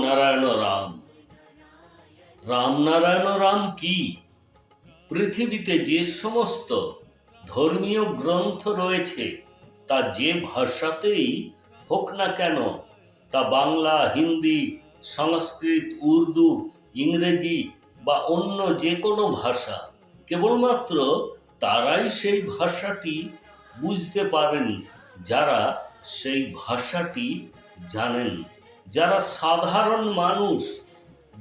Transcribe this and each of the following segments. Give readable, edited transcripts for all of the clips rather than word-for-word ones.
নারায়ণ রাম। নারায়ণ রাম কি? পৃথিবীতে যে সমস্ত ধর্মীয় গ্রন্থ রয়েছে তা যে ভাষাতেই হোক না কেন, তা বাংলা, হিন্দি, সংস্কৃত, উর্দু, ইংরেজি বা অন্য যে কোনো ভাষা, কেবলমাত্র তারাই সেই ভাষাটি বুঝতে পারেন যারা সেই ভাষাটি জানেন। যারা সাধারণ মানুষ,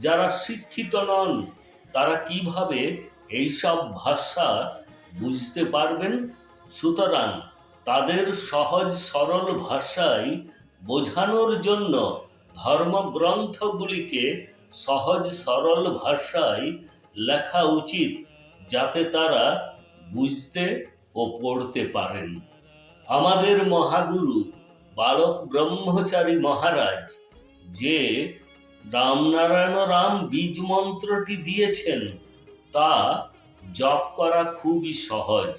যারা শিক্ষিত নন, তারা কিভাবে এইসব ভাষা বুঝতে পারবেন? সুতরাং তাদের সহজ সরল ভাষায় বোঝানোর জন্য ধর্মগ্রন্থগুলিকে সহজ সরল ভাষায় লেখা উচিত, যাতে তারা বুঝতে ও পড়তে পারেন। আমাদের মহাগুরু বালক ব্রহ্মচারী মহারাজ যে রামনারায়ণ রাম বীজ মন্ত্রটি দিয়েছেন তা জপ করা খুবই সহজ।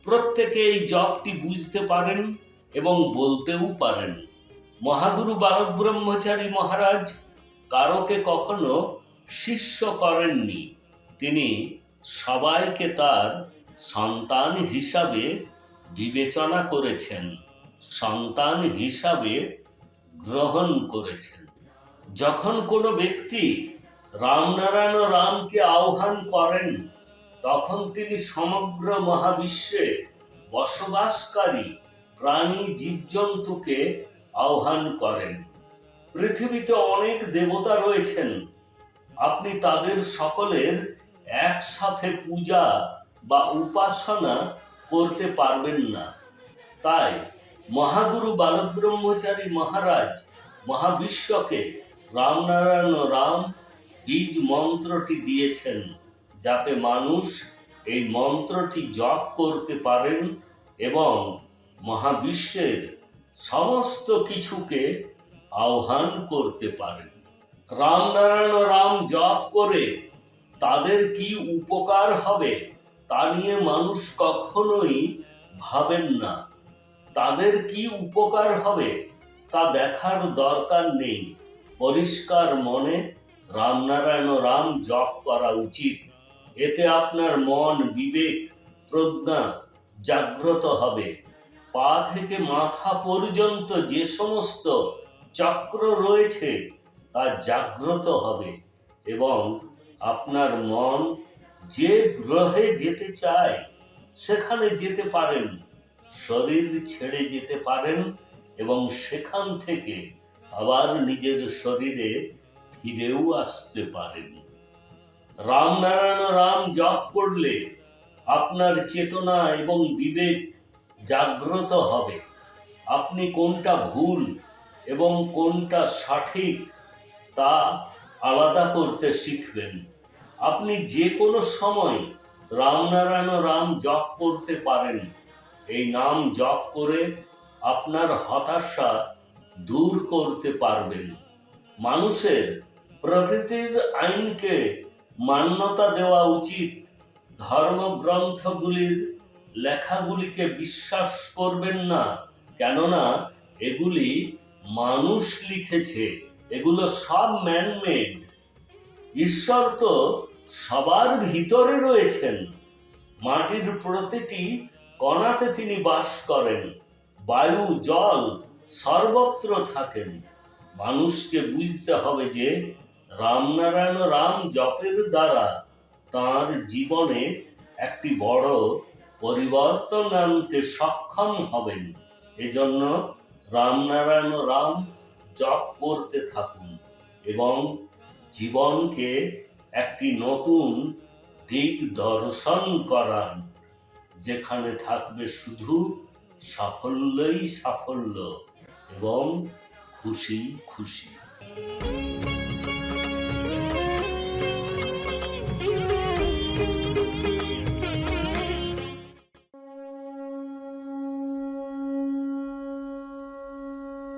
প্রত্যেকে এই জপটি বুঝতে পারেন এবং বলতেও পারেন। মহাগুরু বালক ব্রহ্মচারী মহারাজ কারোকে কখনো শিষ্য করেননি। তিনি সবাইকে তার সন্তান হিসাবে বিবেচনা করেছেন, সন্তান হিসাবে গ্রহণ করেছেন। যখন কোনো ব্যক্তি রামনারায়ণ রামকে আহ্বান করেন, তখন তিনি সমগ্র মহাবিশ্বে বসবাসকারী প্রাণী জীবজন্তুকে আহ্বান করেন। পৃথিবীতে অনেক দেবতা রয়েছেন, আপনি তাদের সকলের একসাথে পূজা বা উপাসনা করতে পারবেন না। তাই মহাগুরু বালক ব্রহ্মচারী মহারাজ মহাবিশ্বকে রামনারায়ণ রাম বীজ মন্ত্রটি দিয়েছেন, যাতে মানুষ এই মন্ত্রটি জপ করতে পারেন এবং মহাবিশ্বের সমস্ত কিছুকে আহ্বান করতে পারেন। রামনারায়ণ রাম জপ করে তাদের কি উপকার হবে তা নিয়ে মানুষ কখনোই ভাবেন না। তাদের কি উপকার হবে তা দেখার দরকার নেই। পরিষ্কার মনে রামনারায়ণ রাম জপ করা উচিত। এতে আপনার মন, বিবেক, প্রজ্ঞা জাগ্রত হবে। পা থেকে মাথা পর্যন্ত যে সমস্ত চক্র রয়েছে তা জাগ্রত হবে এবং আপনার মন যে গ্রহে যেতে চায় সেখানে যেতে পারেন, শরীর ছেড়ে যেতে পারেন এবং সেখান থেকে আবার নিজের শরীরে ফিরেও আসতে পারেন। রামনারায়ণ রাম জপ করলে আপনার চেতনা এবং বিবেক জাগ্রত হবে। আপনি কোনটা ভুল এবং কোনটা সঠিক তা আলাদা করতে শিখবেন। আপনি যে কোনো সময় রামনারায়ণ রাম জপ করতে পারেন। এই নাম জপ করে আপনার হতাশা দূর করতে পারবেন। মানুষের প্রকৃতির আইনকে মান্যতা দেওয়া উচিত। ধর্মগ্রন্থগুলির লেখাগুলিকে বিশ্বাস করবেন না, কেননা এগুলি মানুষ লিখেছে, এগুলো সব ম্যানমেড। ঈশ্বর তো সবার ভিতরে রয়েছেন। মাটির প্রতিটি কণাতে তিনি বাস করেন, বায়ু, জল সর্বত্র থাকেন। মানুষকে বুঝতে হবে যে রামনারায়ণ রাম জপের দ্বারা তাঁর জীবনে একটি বড় পরিবর্তন আনতে সক্ষম হবেন। এজন্য রামনারায়ণ রাম জপ করতে থাকুন এবং জীবনকে একটি নতুন দিক দর্শন করান, যেখানে থাকবে শুধু সাফল্যই সাফল্য এবং খুশি খুশি।